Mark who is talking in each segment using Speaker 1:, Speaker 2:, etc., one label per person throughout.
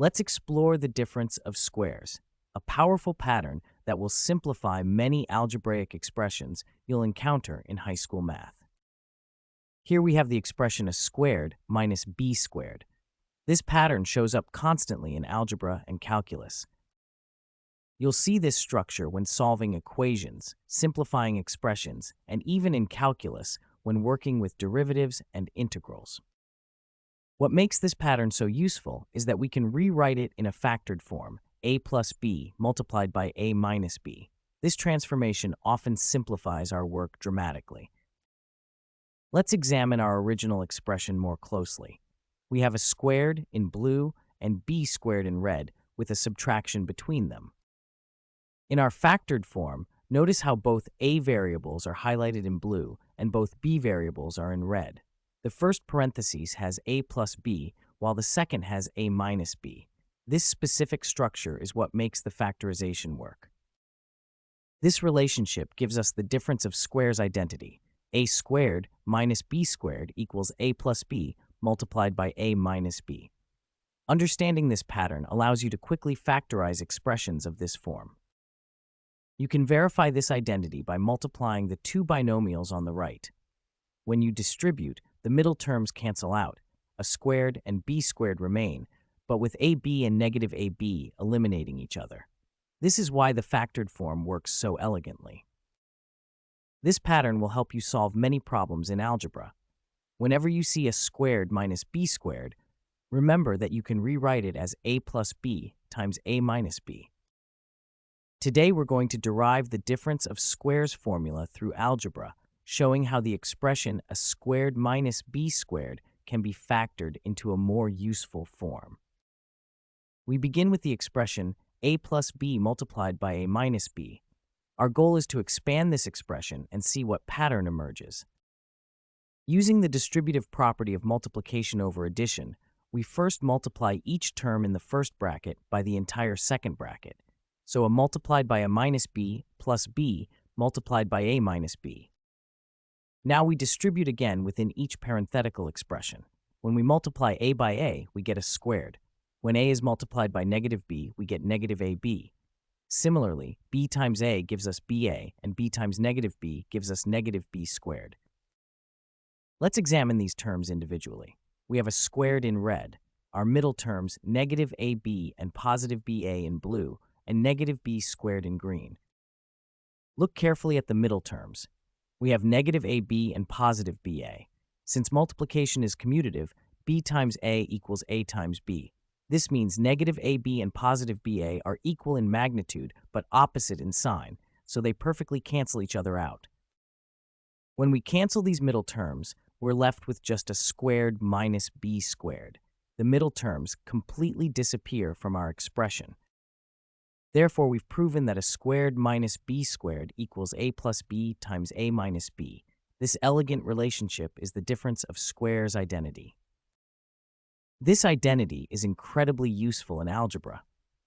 Speaker 1: Let's explore the difference of squares, a powerful pattern that will simplify many algebraic expressions you'll encounter in high school math. Here we have the expression a squared minus b squared. This pattern shows up constantly in algebra and calculus. You'll see this structure when solving equations, simplifying expressions, and even in calculus when working with derivatives and integrals. What makes this pattern so useful is that we can rewrite it in a factored form, a plus b multiplied by a minus b. This transformation often simplifies our work dramatically. Let's examine our original expression more closely. We have a squared in blue and b squared in red with a subtraction between them. In our factored form, notice how both a variables are highlighted in blue and both b variables are in red. The first parenthesis has a plus b, while the second has a minus b. This specific structure is what makes the factorization work. This relationship gives us the difference of squares identity. A squared minus b squared equals a plus b multiplied by a minus b. Understanding this pattern allows you to quickly factorize expressions of this form. You can verify this identity by multiplying the two binomials on the right. When you distribute, the middle terms cancel out. A squared and b squared remain, but with ab and negative ab eliminating each other. This is why the factored form works so elegantly. This pattern will help you solve many problems in algebra. Whenever you see a squared minus b squared, remember that you can rewrite it as a plus b times a minus b. Today we're going to derive the difference of squares formula through algebra, showing how the expression a squared minus b squared can be factored into a more useful form. We begin with the expression a plus b multiplied by a minus b. Our goal is to expand this expression and see what pattern emerges. Using the distributive property of multiplication over addition, we first multiply each term in the first bracket by the entire second bracket. So a multiplied by a minus b plus b multiplied by a minus b. Now we distribute again within each parenthetical expression. When we multiply a by a, we get a squared. When a is multiplied by negative b, we get negative ab. Similarly, b times a gives us ba, and b times negative b gives us negative b squared. Let's examine these terms individually. We have a squared in red, our middle terms negative ab and positive ba in blue, and negative b squared in green. Look carefully at the middle terms. We have negative ab and positive ba. Since multiplication is commutative, b times a equals a times b. This means negative ab and positive ba are equal in magnitude but opposite in sign, so they perfectly cancel each other out. When we cancel these middle terms, we're left with just a squared minus b squared. The middle terms completely disappear from our expression. Therefore, we've proven that a squared minus b squared equals a plus b times a minus b. This elegant relationship is the difference of squares identity. This identity is incredibly useful in algebra.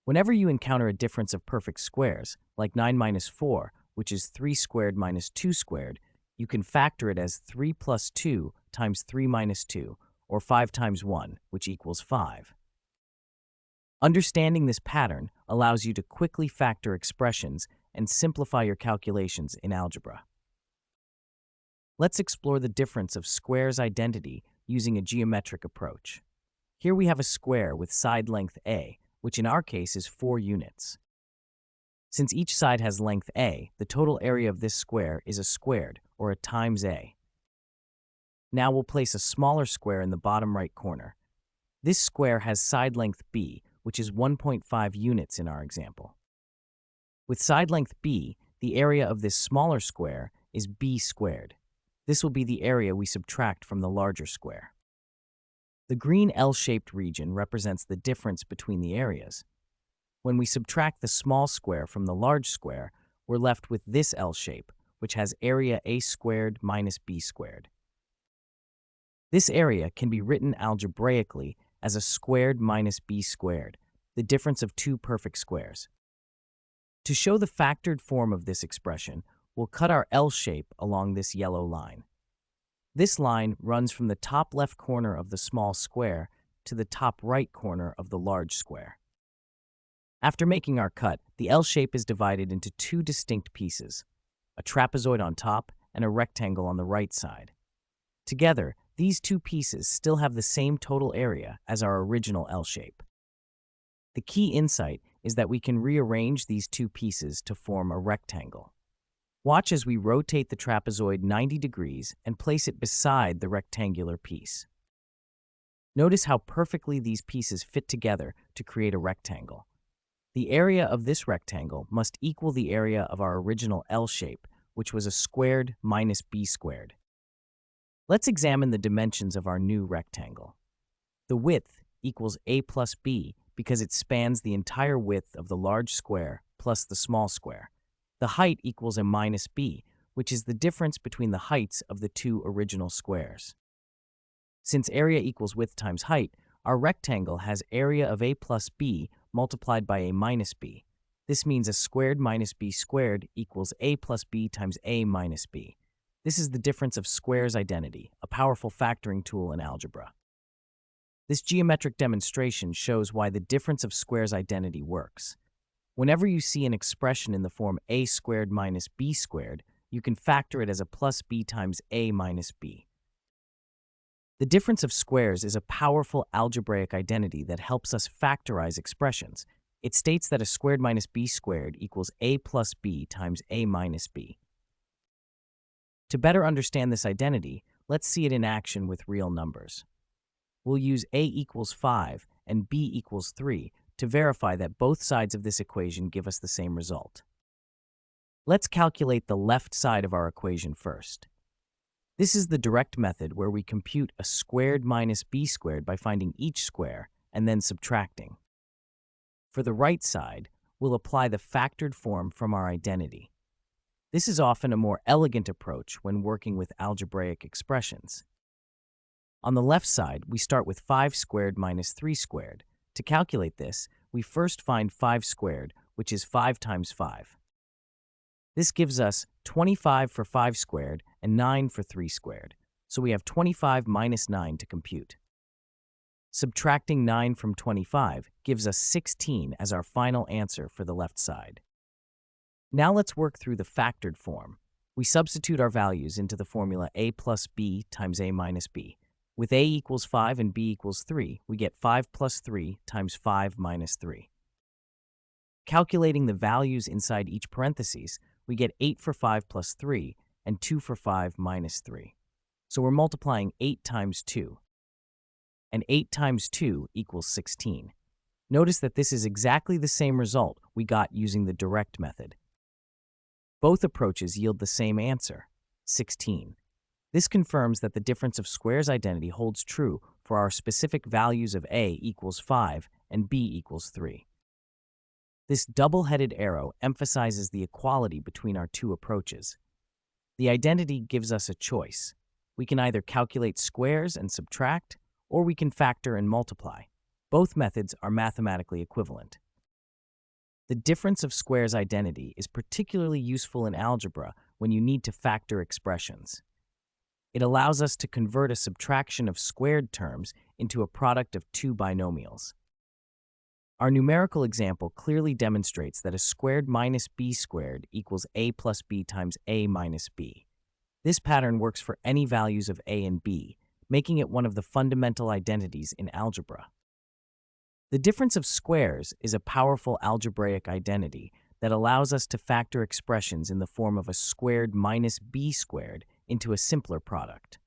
Speaker 1: Whenever you encounter a difference of perfect squares, like 9 minus 4, which is 3 squared minus 2 squared, you can factor it as 3 plus 2 times 3 minus 2, or 5 times 1, which equals 5. Understanding this pattern allows you to quickly factor expressions and simplify your calculations in algebra. Let's explore the difference of squares identity using a geometric approach. Here we have a square with side length a, which in our case is 4 units. Since each side has length a, the total area of this square is a squared, or a times a. Now we'll place a smaller square in the bottom right corner. This square has side length b, which is 1.5 units in our example. With side length b, the area of this smaller square is b squared. This will be the area we subtract from the larger square. The green L-shaped region represents the difference between the areas. When we subtract the small square from the large square, we're left with this L shape, which has area a squared minus b squared. This area can be written algebraically as a squared minus b squared, the difference of two perfect squares. To show the factored form of this expression, we'll cut our L shape along this yellow line. This line runs from the top left corner of the small square to the top right corner of the large square. After making our cut, the L shape is divided into two distinct pieces, a trapezoid on top and a rectangle on the right side. Together, these two pieces still have the same total area as our original L shape. The key insight is that we can rearrange these two pieces to form a rectangle. Watch as we rotate the trapezoid 90 degrees and place it beside the rectangular piece. Notice how perfectly these pieces fit together to create a rectangle. The area of this rectangle must equal the area of our original L shape, which was a squared minus b squared. Let's examine the dimensions of our new rectangle. The width equals a plus b because it spans the entire width of the large square plus the small square. The height equals a minus b, which is the difference between the heights of the two original squares. Since area equals width times height, our rectangle has area of a plus b multiplied by a minus b. This means a squared minus b squared equals a plus b times a minus b. This is the difference of squares identity, a powerful factoring tool in algebra. This geometric demonstration shows why the difference of squares identity works. Whenever you see an expression in the form a squared minus b squared, you can factor it as a plus b times a minus b. The difference of squares is a powerful algebraic identity that helps us factorize expressions. It states that a squared minus b squared equals a plus b times a minus b. To better understand this identity, let's see it in action with real numbers. We'll use a equals 5 and b equals 3 to verify that both sides of this equation give us the same result. Let's calculate the left side of our equation first. This is the direct method where we compute a squared minus b squared by finding each square and then subtracting. For the right side, we'll apply the factored form from our identity. This is often a more elegant approach when working with algebraic expressions. On the left side, we start with 5 squared minus 3 squared. To calculate this, we first find 5 squared, which is 5 times 5. This gives us 25 for 5 squared and 9 for 3 squared, so we have 25 minus 9 to compute. Subtracting 9 from 25 gives us 16 as our final answer for the left side. Now let's work through the factored form. We substitute our values into the formula a plus b times a minus b. With a equals 5 and b equals 3, we get 5 plus 3 times 5 minus 3. Calculating the values inside each parentheses, we get 8 for 5 plus 3 and 2 for 5 minus 3. So we're multiplying 8 times 2. And 8 times 2 equals 16. Notice that this is exactly the same result we got using the direct method. Both approaches yield the same answer, 16. This confirms that the difference of squares identity holds true for our specific values of a equals 5 and b equals 3. This double-headed arrow emphasizes the equality between our two approaches. The identity gives us a choice. We can either calculate squares and subtract, or we can factor and multiply. Both methods are mathematically equivalent. The difference of squares identity is particularly useful in algebra when you need to factor expressions. It allows us to convert a subtraction of squared terms into a product of two binomials. Our numerical example clearly demonstrates that a squared minus b squared equals a plus b times a minus b. This pattern works for any values of a and b, making it one of the fundamental identities in algebra. The difference of squares is a powerful algebraic identity that allows us to factor expressions in the form of a squared minus b squared into a simpler product.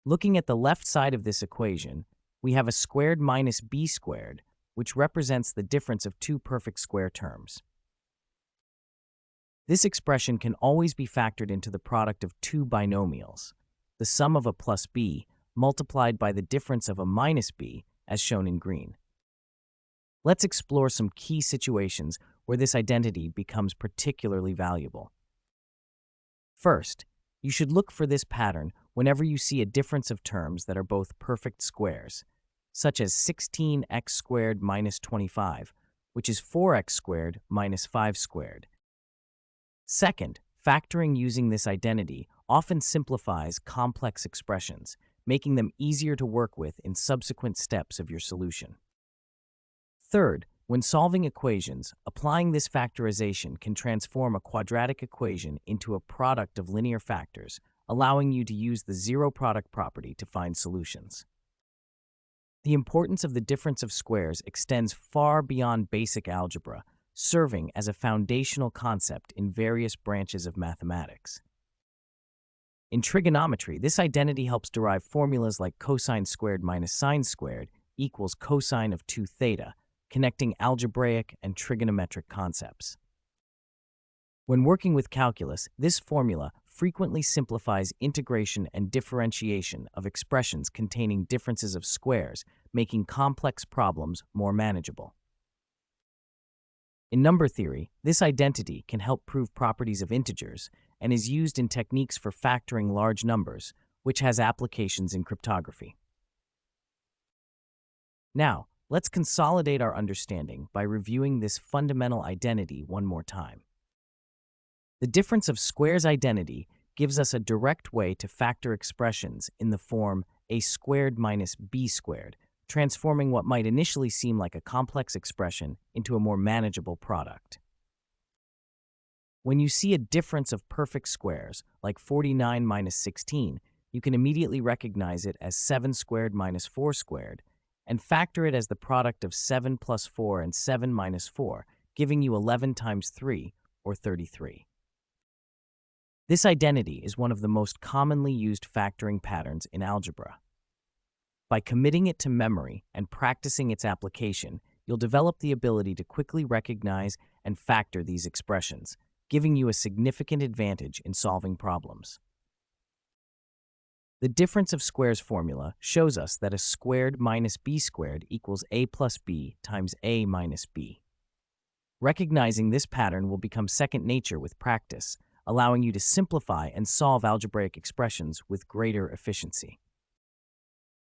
Speaker 1: Looking at the left side of this equation, we have a squared minus b squared, which represents the difference of two perfect square terms. This expression can always be factored into the product of two binomials, the sum of a plus b multiplied by the difference of a minus b, as shown in green. Let's explore some key situations where this identity becomes particularly valuable. First, you should look for this pattern whenever you see a difference of terms that are both perfect squares, such as 16x squared minus 25, which is 4x squared minus 5 squared. Second, factoring using this identity often simplifies complex expressions making them easier to work with in subsequent steps of your solution. Third, when solving equations, applying this factorization can transform a quadratic equation into a product of linear factors, allowing you to use the zero product property to find solutions. The importance of the difference of squares extends far beyond basic algebra, serving as a foundational concept in various branches of mathematics. In trigonometry, this identity helps derive formulas like cosine squared minus sine squared equals cosine of 2 theta, connecting algebraic and trigonometric concepts. When working with calculus, this formula frequently simplifies integration and differentiation of expressions containing differences of squares, making complex problems more manageable. In number theory, this identity can help prove properties of integers and is used in techniques for factoring large numbers, which has applications in cryptography. Now, let's consolidate our understanding by reviewing this fundamental identity one more time. The difference of squares identity gives us a direct way to factor expressions in the form a squared minus b squared, transforming what might initially seem like a complex expression into a more manageable product. When you see a difference of perfect squares, like 49 minus 16, you can immediately recognize it as 7 squared minus 4 squared, and factor it as the product of 7 plus 4 and 7 minus 4, giving you 11 times 3, or 33. This identity is one of the most commonly used factoring patterns in algebra. By committing it to memory and practicing its application, you'll develop the ability to quickly recognize and factor these expressions, giving you a significant advantage in solving problems. The difference of squares formula shows us that a squared minus b squared equals a plus b times a minus b. Recognizing this pattern will become second nature with practice, allowing you to simplify and solve algebraic expressions with greater efficiency.